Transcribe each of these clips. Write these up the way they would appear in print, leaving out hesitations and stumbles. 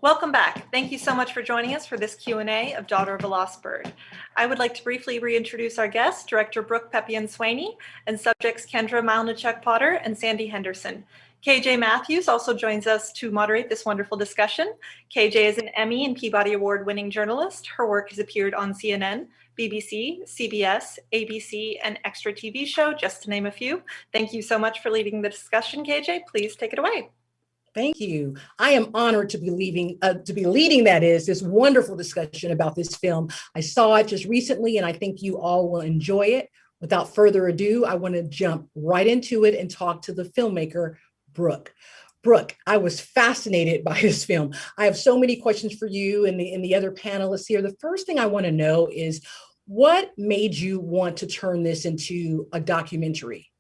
Welcome back. Thank you so much for joining us for this Q&A of Daughter of a Lost Bird. I would like to briefly reintroduce our guests, Director Brooke Swaney, and subjects Kendra Mylnechuk Potter and Sandy Henderson. KJ Matthews also joins us to moderate this wonderful discussion. KJ is an Emmy and Peabody Award winning journalist. Her work has appeared on CNN, BBC, CBS, ABC, and Extra TV Show, just to name a few. Thank you so much for leading the discussion, KJ. Please take it away. Thank you. I am honored to be leading this wonderful discussion about this film. I saw it just recently, and I think you all will enjoy it. Without further ado, I want to jump right into it and talk to the filmmaker, Brooke. Brooke, I was fascinated by this film. I have so many questions for you and the other panelists here. The first thing I want to know is, what made you want to turn this into a documentary?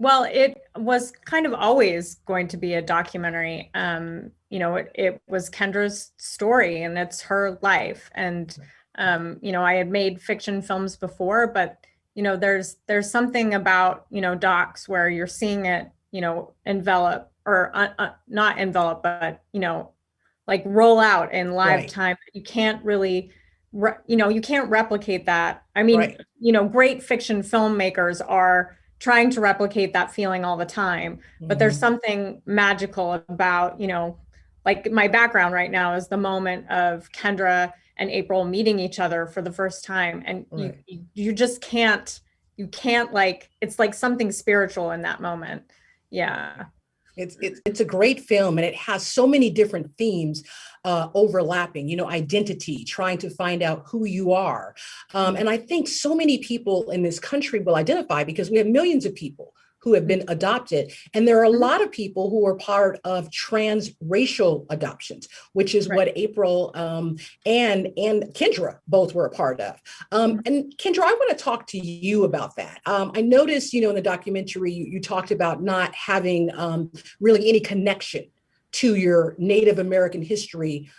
Well, it was kind of always going to be a documentary. It was Kendra's story and it's her life. And, I had made fiction films before, but, there's something about, docs where you're seeing it, envelop or not envelop, but, like roll out in live time. You can't really, you can't replicate that. I mean, great fiction filmmakers are trying to replicate that feeling all the time, but there's something magical about, like my background right now is the moment of Kendra and April meeting each other for the first time. And you just can't, it's like something spiritual in that moment. Yeah. It's a great film, and it has so many different themes overlapping, identity, trying to find out who you are. And I think so many people in this country will identify, because we have millions of people who have been adopted. And there are a lot of people who are part of transracial adoptions, which is what April and Kendra both were a part of. And Kendra, I want to talk to you about that. I noticed, in the documentary, you talked about not having really any connection to your Native American history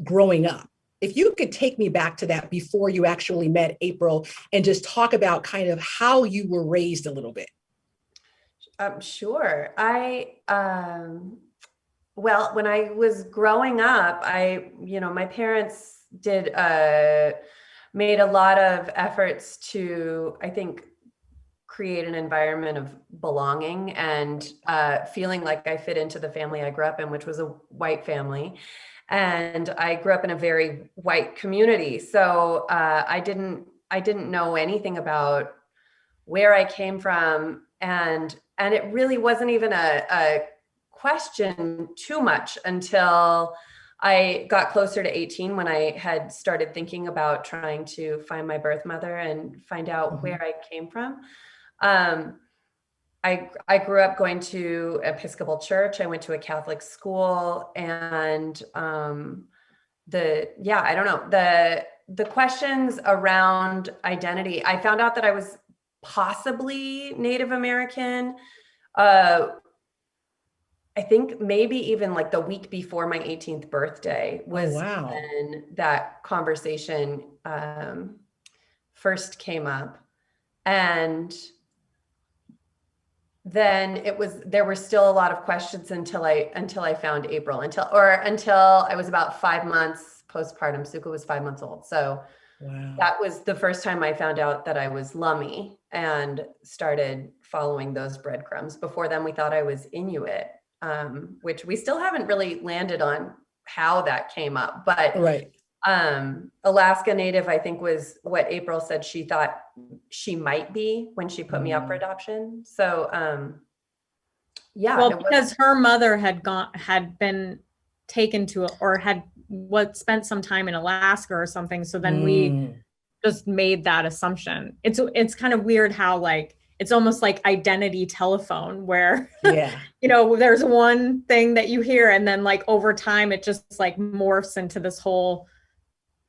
growing up. If you could take me back to that before you actually met April and just talk about kind of how you were raised a little bit. Sure. Well, when I was growing up, my parents made a lot of efforts to, I think, create an environment of belonging and feeling like I fit into the family I grew up in, which was a white family. And I grew up in a very white community. So I didn't know anything about where I came from. And it really wasn't even a question too much until I got closer to 18, when I had started thinking about trying to find my birth mother and find out where I came from. I grew up going to Episcopal church. I went to a Catholic school, and the questions around identity, I found out that I was possibly Native American. I think maybe even like the week before my 18th birthday was when that conversation first came up. And then there were still a lot of questions until I found April, until I was about 5 months postpartum. Suka was 5 months old. So that was the first time I found out that I was Lummi and started following those breadcrumbs. Before then, we thought I was Inuit, which we still haven't really landed on how that came up. But Alaska Native, I think, was what April said she thought she might be when she put me up for adoption. So, well, because her mother had been taken to, or had spent some time in Alaska or something. So then we just made that assumption. It's kind of weird how, like, it's almost like identity telephone, where there's one thing that you hear, and then like over time it just like morphs into this whole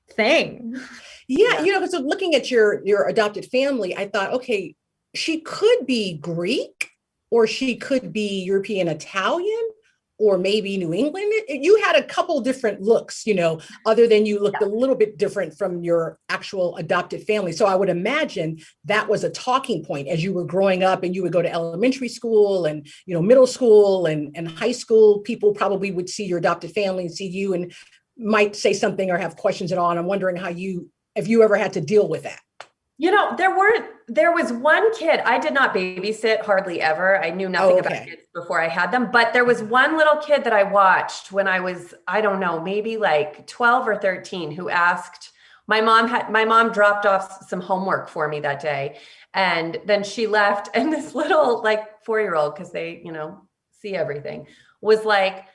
thing. So looking at your adopted family, I thought, okay, she could be Greek, or she could be European Italian, or maybe New England. You had a couple different looks, other than you looked a little bit different from your actual adopted family. So I would imagine that was a talking point as you were growing up, and you would go to elementary school and, middle school and high school. People probably would see your adopted family and see you and might say something or have questions at all. And I'm wondering if you ever had to deal with that. There was one kid. I did not babysit hardly ever. I knew nothing about kids before I had them, but there was one little kid that I watched when I was, I don't know, maybe like 12 or 13, who asked, my mom dropped off some homework for me that day. And then she left, and this little like 4-year-old, because they, see everything, was like,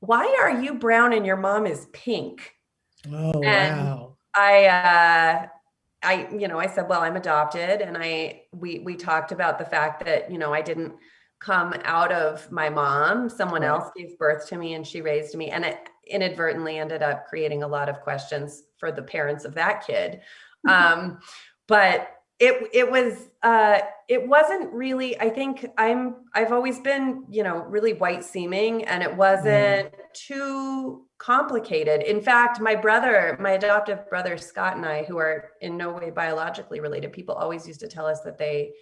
"Why are you brown and your mom is pink?" Oh, and wow. I said, well, I'm adopted. And we talked about the fact that, I didn't come out of my mom. Someone else gave birth to me and she raised me. And it inadvertently ended up creating a lot of questions for the parents of that kid. But it wasn't really, I think I've always been, really white seeming, and it wasn't too complicated. In fact, my adoptive brother, Scott, and I, who are in no way biologically related, people always used to tell us that they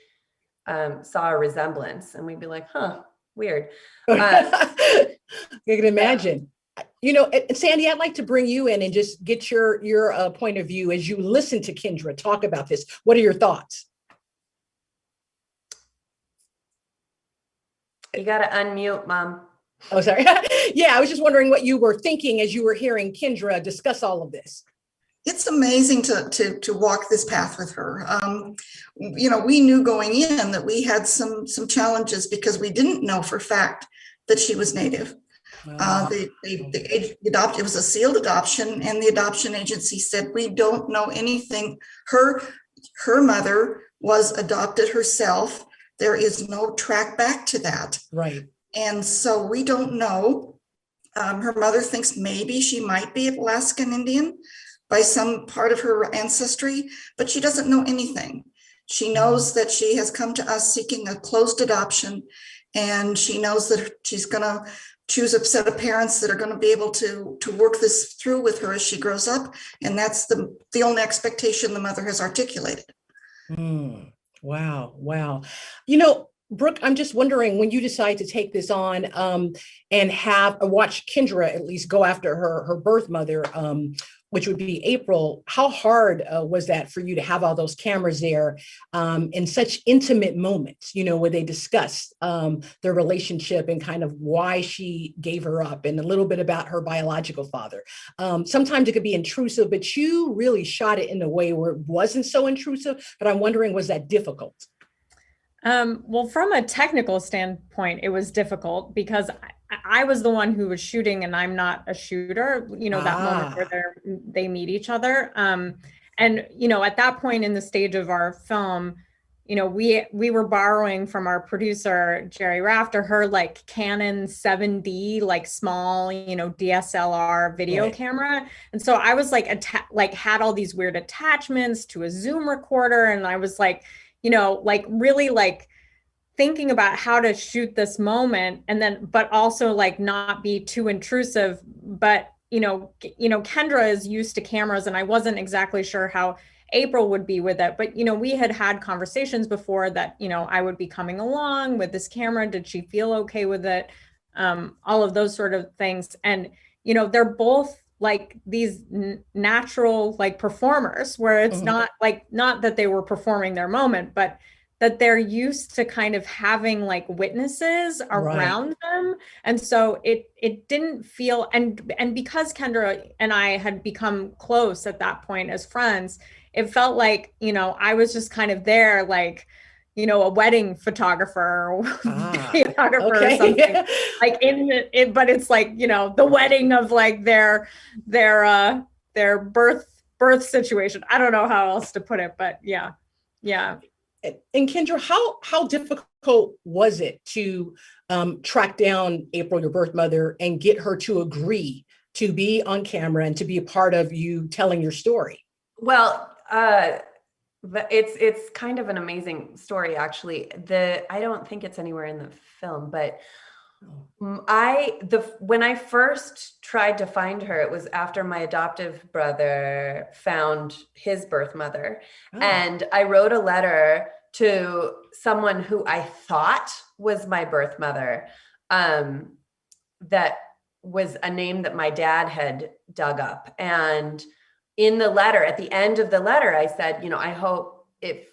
saw a resemblance, and we'd be like, huh, weird. I can imagine. Sandy, I'd like to bring you in and just get your point of view as you listen to Kendra talk about this. What are your thoughts? You got to unmute, Mom. Oh, sorry. Yeah, I was just wondering what you were thinking as you were hearing Kendra discuss all of this. It's amazing to walk this path with her. We knew going in that we had some challenges because we didn't know for a fact that she was Native. It was a sealed adoption, and the adoption agency said, we don't know anything. Her mother was adopted herself. There is no track back to that. Right. And so we don't know. Her mother thinks maybe she might be Alaskan Indian by some part of her ancestry, but she doesn't know anything. She knows that she has come to us seeking a closed adoption, and she knows that she's going to choose a set of parents that are going to be able to work this through with her as she grows up. And that's the only expectation the mother has articulated. Wow. Brooke, I'm just wondering, when you decide to take this on and watch Kendra at least go after her birth mother, which would be April, how hard was that for you to have all those cameras there in such intimate moments, where they discuss their relationship and kind of why she gave her up and a little bit about her biological father. Sometimes it could be intrusive, but you really shot it in a way where it wasn't so intrusive. But I'm wondering, was that difficult? Well, from a technical standpoint, it was difficult because I was the one who was shooting, and I'm not a shooter, that moment where they meet each other. And, at that point in the stage of our film, we were borrowing from our producer, Jerry Rafter, her like Canon 7D, like small, DSLR video camera. And so I was had all these weird attachments to a Zoom recorder. And I was really thinking about how to shoot this moment, and then, but also not be too intrusive. But, Kendra is used to cameras, and I wasn't exactly sure how April would be with it. But, we had conversations before that, I would be coming along with this camera. Did she feel okay with it? All of those sort of things. And, they're both these natural performers, where it's not that they were performing their moment, but that they're used to kind of having witnesses around them. And so it didn't feel, and because Kendra and I had become close at that point as friends, it felt I was just kind of there, a wedding photographer or videographer or something, but it's the wedding of their birth situation. I don't know how else to put it, but yeah. And Kendra, how difficult was it to track down April, your birth mother, and get her to agree to be on camera and to be a part of you telling your story? Well, it's kind of an amazing story, actually. I don't think it's anywhere in the film, but When I first tried to find her, it was after my adoptive brother found his birth mother. Oh. And I wrote a letter to someone who I thought was my birth mother, that was a name that my dad had dug up. And in the letter, at the end of the letter, I said, I hope if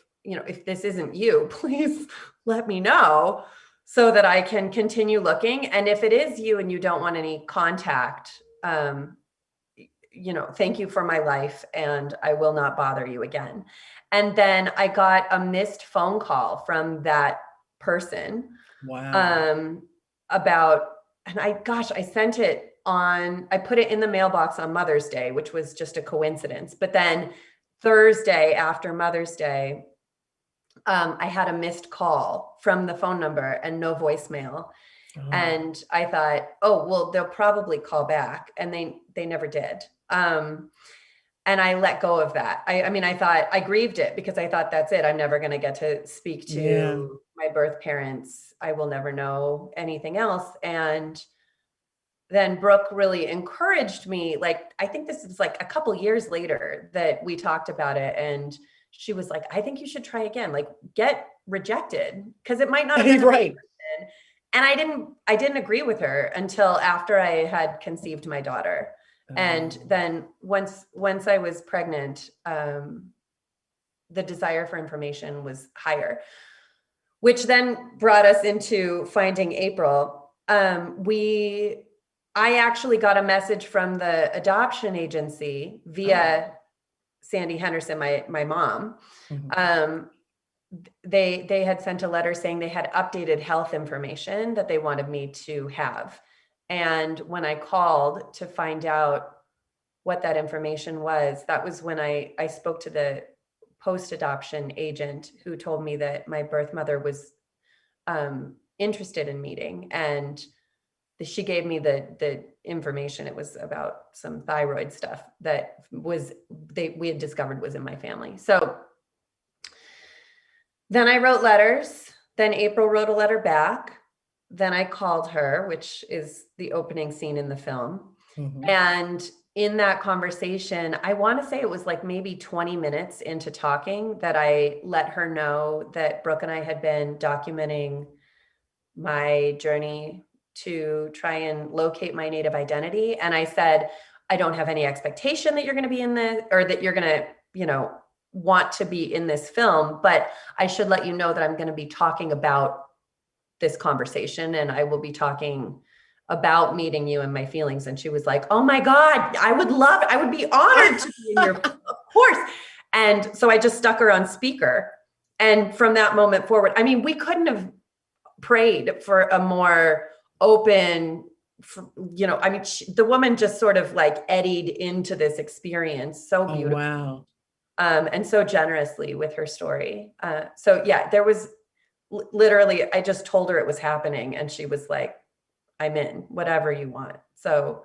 this isn't you, please let me know so that I can continue looking. And if it is you and you don't want any contact, thank you for my life and I will not bother you again. And then I got a missed phone call from that person. Wow. I sent it I put it in the mailbox on Mother's Day, which was just a coincidence. But then Thursday after Mother's Day, I had a missed call from the phone number and no voicemail. Oh. And I thought, oh, well, they'll probably call back. And they never did. And I let go of that. I thought I grieved it because I thought that's it. I'm never going to get to speak to my birth parents. I will never know anything else. And then Brooke really encouraged me. Like, I think this is like a couple years later that we talked about it. And she was like, I think you should try again, like get rejected because it might not have been right. And I didn't agree with her until after I had conceived my daughter. And then once I was pregnant, the desire for information was higher, which then brought us into finding April. I actually got a message from the adoption agency via Sandy Henderson, my mom. Mm-hmm. They had sent a letter saying they had updated health information that they wanted me to have. And when I called to find out what that information was, that was when I spoke to the post-adoption agent who told me that my birth mother was interested in meeting. And she gave me the information. It was about some thyroid stuff that we had discovered was in my family. So then I wrote letters. Then April wrote a letter back. Then I called her, which is the opening scene in the film. Mm-hmm. And in that conversation, I want to say it was like maybe 20 minutes into talking that I let her know that Brooke and I had been documenting my journey to try and locate my Native identity. And I said, I don't have any expectation that you're going to be in this, or that you're going to, want to be in this film, but I should let you know that I'm going to be talking about this conversation and I will be talking about meeting you and my feelings. And she was like, oh my God, I would be honored to be in your film, of course. And so I just stuck her on speaker. And from that moment forward, we couldn't have prayed for a more open, the woman just sort of like eddied into this experience so beautifully. Oh, wow. And so generously with her story. There was literally, I just told her it was happening and she was like, I'm in, whatever you want. So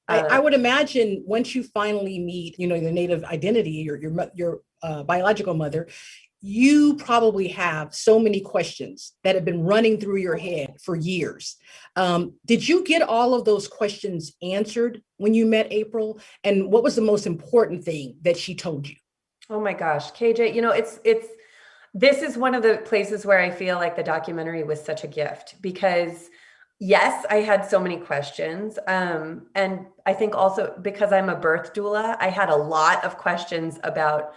I would imagine once you finally meet, the Native identity, your biological mother, you probably have so many questions that have been running through your head for years. Did you get all of those questions answered when you met April? And what was the most important thing that she told you? Oh my gosh, KJ, this is one of the places where I feel like the documentary was such a gift because yes, I had so many questions. And I think also because I'm a birth doula, I had a lot of questions about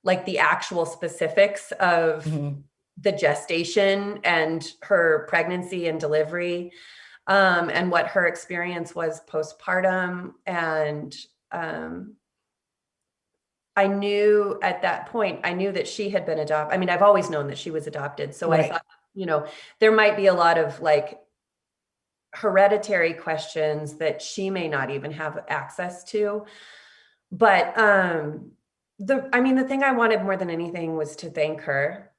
like the actual specifics of mm-hmm. the gestation and her pregnancy and delivery, and what her experience was postpartum. And I knew at that point, that she had been adopted. I've always known that she was adopted. So right. I thought, there might be a lot of like hereditary questions that she may not even have access to. But the thing I wanted more than anything was to thank her.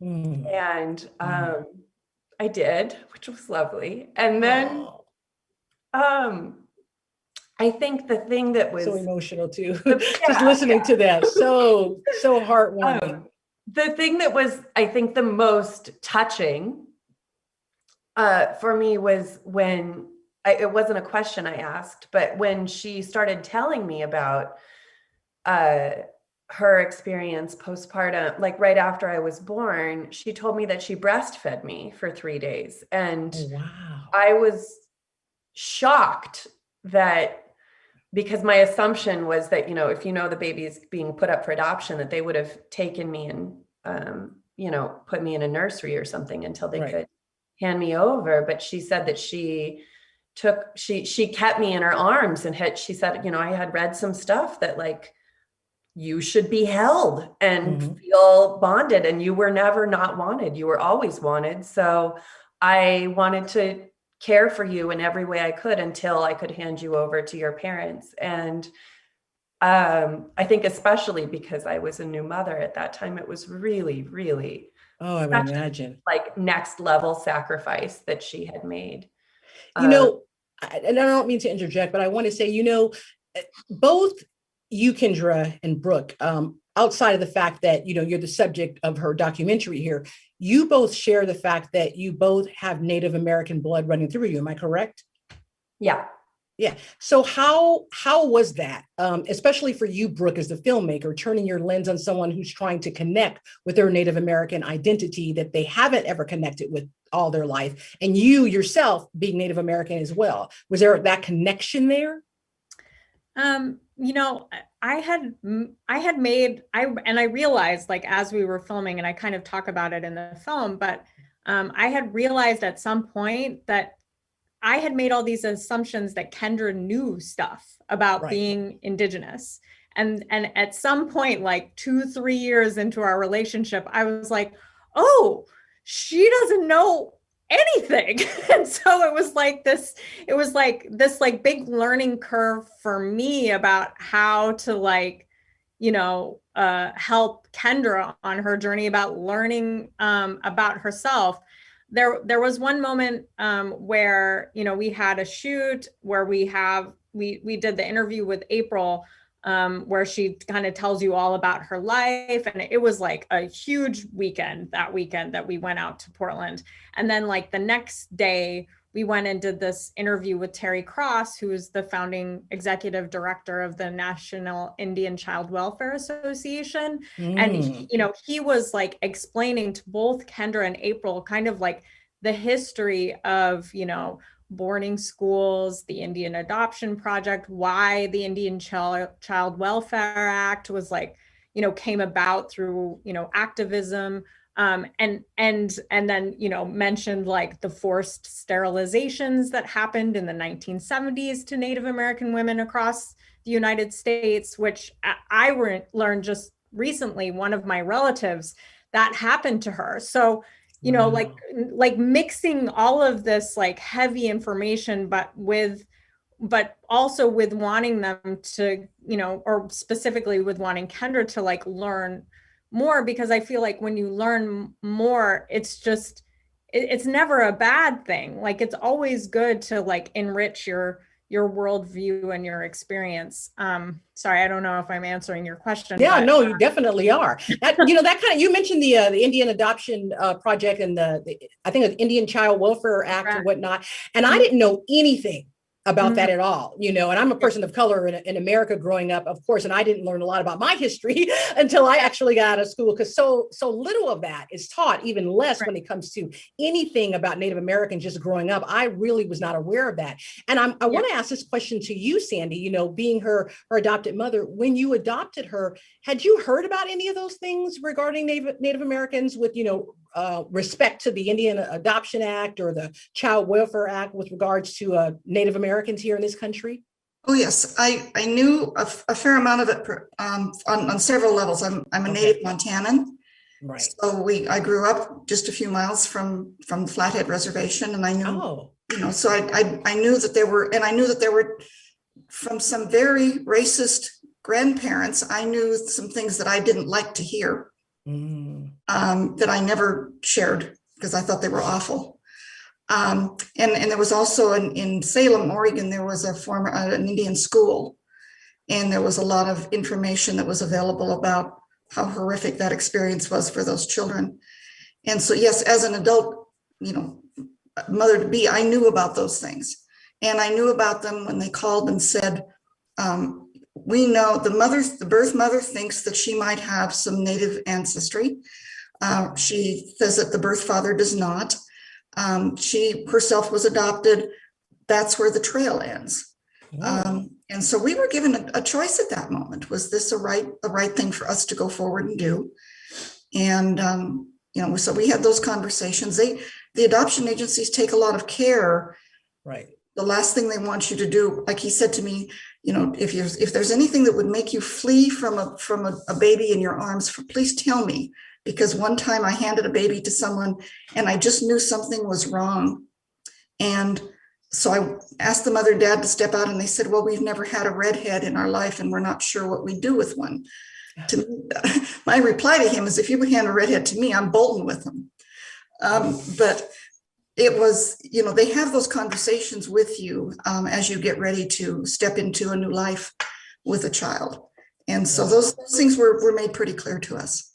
Mm. And I did, which was lovely. And then I think the thing that was so emotional too, just listening to that, so heartwarming. The thing that was, I think, the most touching for me was when it wasn't a question I asked, but when she started telling me about her experience postpartum, like right after I was born, she told me that she breastfed me for 3 days. And Oh, wow. I was shocked that, because my assumption was that, if the baby is being put up for adoption, that they would have taken me and, put me in a nursery or something until they Right. could hand me over. But she said that she kept me in her arms, and she said, I had read some stuff that, like, you should be held and feel bonded, and you were never not wanted. You were always wanted. So I wanted to care for you in every way I could until I could hand you over to your parents. And I think especially because I was a new mother at that time, it was really, really Oh, I would imagine. like next level sacrifice that she had made. And I don't mean to interject, but I want to say, both you, Kendra, and Brooke, outside of the fact that, you're the subject of her documentary here, you both share the fact that you both have Native American blood running through you. Am I correct? Yeah. Yeah. So how was that, especially for you, Brooke, as the filmmaker, turning your lens on someone who's trying to connect with their Native American identity that they haven't ever connected with all their life, and you yourself being Native American as well? Was there that connection there? I realized, like, as we were filming, and I kind of talk about it in the film, but I had realized at some point that I had made all these assumptions that Kendra knew stuff about being Indigenous. And at some point, like 2-3 years into our relationship, I was like, oh, she doesn't know anything. And so it was like this big learning curve for me about how to help Kendra on her journey about learning about herself. There was one moment where, we had a shoot where we did the interview with April, where she kind of tells you all about her life. And it was like a huge weekend that we went out to Portland. And then, like, the next day, we went and did this interview with Terry Cross, who is the founding executive director of the National Indian Child Welfare Association. And, he was like explaining to both Kendra and April kind of like the history of, boarding schools, the Indian Adoption Project, why the Indian Child Welfare Act was came about through, activism. And then, mentioned like the forced sterilizations that happened in the 1970s to Native American women across the United States, which I learned just recently, one of my relatives, that happened to her. So, like mixing all of this like heavy information, but also with wanting them to, or specifically with wanting Kendra to like learn more, because I feel like when you learn more, it's never a bad thing. Like, it's always good to like enrich your worldview and your experience. Sorry, I don't know if I'm answering your question. Yeah, but, no, you definitely are. That, that kind of, you mentioned the Indian Adoption Project and I think the Indian Child Welfare Act and whatnot. And I didn't know anything about that at all, and I'm a person of color in America growing up, of course, and I didn't learn a lot about my history until I actually got out of school, because so little of that is taught, even less when it comes to anything about Native Americans just growing up. I really was not aware of that. And I want to ask this question to you, Sandy, being her adopted mother. When you adopted her, had you heard about any of those things regarding Native Americans with, respect to the Indian Adoption Act or the Child Welfare Act with regards to Native Americans here in this country? Oh, yes. I knew a fair amount of it on several levels. I'm a native Montanan. Right. So I grew up just a few miles from the Flathead Reservation, and I knew, so I knew that there were from some very racist grandparents. I knew some things that I didn't like to hear. That I never shared because I thought they were awful. And there was also in Salem, Oregon, there was an Indian school, and there was a lot of information that was available about how horrific that experience was for those children. And so, yes, as an adult, mother-to-be, I knew about those things. And I knew about them when they called and said, we know the birth mother thinks that she might have some Native ancestry. She says that the birth father does not. She herself was adopted. That's where the trail ends. And so we were given a choice at that moment. Was this a right thing for us to go forward and do? And so we had those conversations. The adoption agencies take a lot of care. Right. The last thing they want you to do, like he said to me, if there's anything that would make you flee from a baby in your arms, please tell me. Because one time I handed a baby to someone and I just knew something was wrong. And so I asked the mother and dad to step out, and they said, well, we've never had a redhead in our life and we're not sure what we do with one. My reply to him is, if you would hand a redhead to me, I'm bolting with them. But it was, they have those conversations with you as you get ready to step into a new life with a child. And so those things were made pretty clear to us.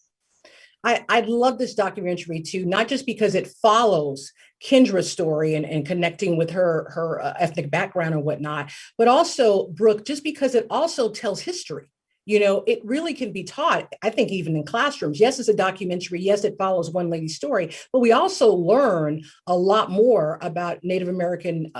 I love this documentary too, not just because it follows Kendra's story and connecting with her ethnic background and whatnot, but also, Brooke, just because it also tells history. It really can be taught, I think, even in classrooms. Yes, it's a documentary. Yes, it follows one lady's story, but we also learn a lot more about Native American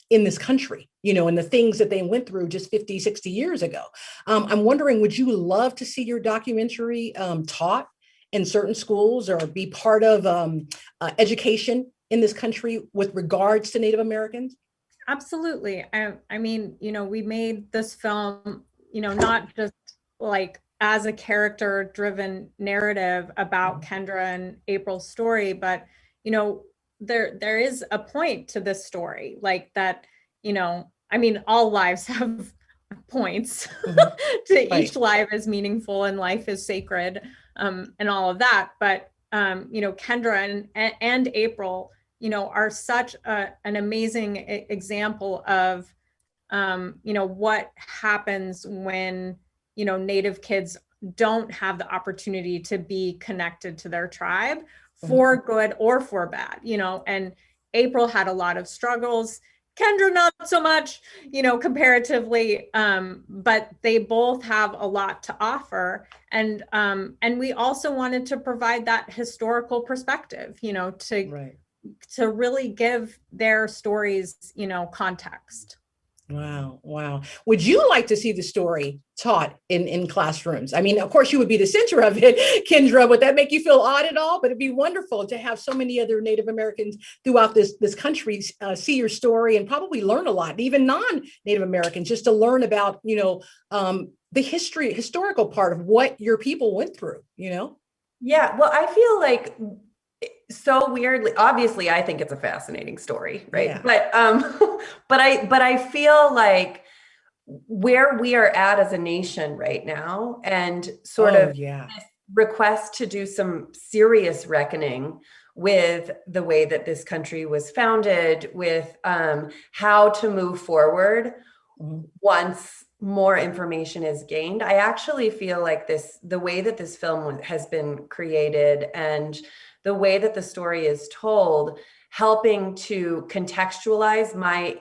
in this country, and the things that they went through just 50, 60 years ago. I'm wondering, would you love to see your documentary taught in certain schools or be part of education in this country with regards to Native Americans? Absolutely. I mean, we made this film, not just like as a character driven narrative about Kendra and April's story, but, there is a point to this story, like that, I mean, all lives have points to Right. each life is meaningful and life is sacred, and all of that. But, Kendra and April, are such an amazing example of, what happens when, Native kids don't have the opportunity to be connected to their tribe for good or for bad, and April had a lot of struggles. Kendra, not so much, comparatively, but they both have a lot to offer. And we also wanted to provide that historical perspective, to really give their stories, context. Wow. Would you like to see the story taught in classrooms? I mean, of course, you would be the center of it, Kendra. Would that make you feel odd at all? But it'd be wonderful to have so many other Native Americans throughout this country see your story and probably learn a lot, even non-Native Americans, just to learn about, the historical part of what your people went through, Yeah, well, I feel like so weirdly, obviously, I think it's a fascinating story, right? Yeah. But I feel like where we are at as a nation right now, and sort of this request to do some serious reckoning with the way that this country was founded, with how to move forward once more information is gained. I actually feel like the way that this film has been created and the way that the story is told, helping to contextualize my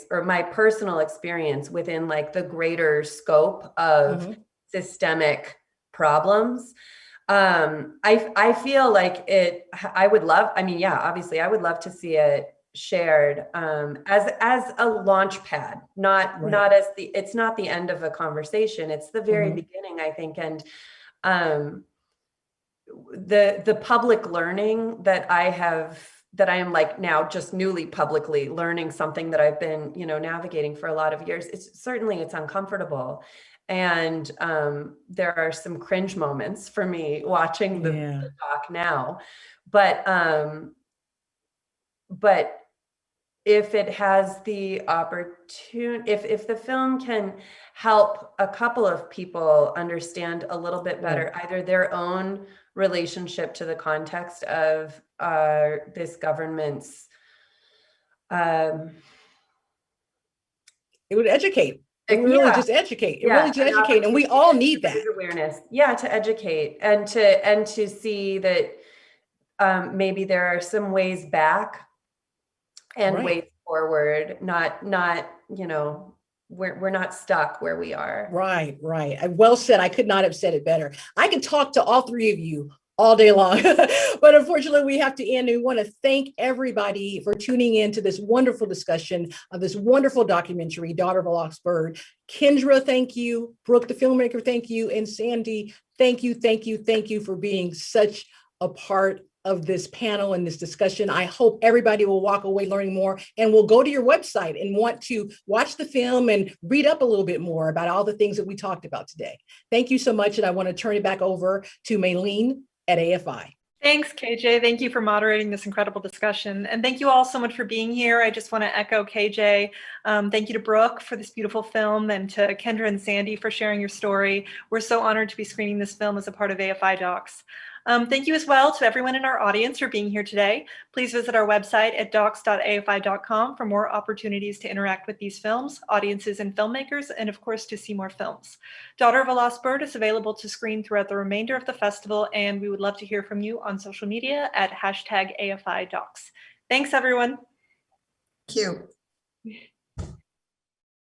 or my personal experience within like the greater scope of systemic problems. I feel like obviously I would love to see it shared as a launch pad, not as it's not the end of a conversation. It's the very beginning, I think. And the public learning that I am like now just newly publicly learning something that I've been, navigating for a lot of years. It's uncomfortable. And there are some cringe moments for me watching the doc now, but if it has the opportunity, if the film can help a couple of people understand a little bit better, either their own relationship to the context of this government's, it would educate. It would really just educate. It really just educate, and we all need that awareness. Yeah, to educate and to see that maybe there are some ways back and Right. ways forward, not, you know, we're not stuck where we are. Right, right. Well said. I could not have said it better. I could talk to all three of you all day long, but unfortunately we have to end. We want to thank everybody for tuning in to this wonderful discussion of this wonderful documentary, Daughter of a Lost Bird. Kendra, thank you. Brooke, the filmmaker, thank you. And Sandy, thank you, thank you, thank you for being such a part of this panel and this discussion. I hope everybody will walk away learning more and will go to your website and want to watch the film and read up a little bit more about all the things that we talked about today. Thank you so much. And I want to turn it back over to Mylene at AFI. Thanks, KJ. Thank you for moderating this incredible discussion. And thank you all so much for being here. I just want to echo KJ. Thank you to Brooke for this beautiful film, and to Kendra and Sandy for sharing your story. We're so honored to be screening this film as a part of AFIDOCS. Thank you as well to everyone in our audience for being here today. Please visit our website at docs.afi.com for more opportunities to interact with these films, audiences, and filmmakers, and of course to see more films. Daughter of a Lost Bird is available to screen throughout the remainder of the festival, and we would love to hear from you on social media at #AFIDocs. Thanks, everyone. Thank you.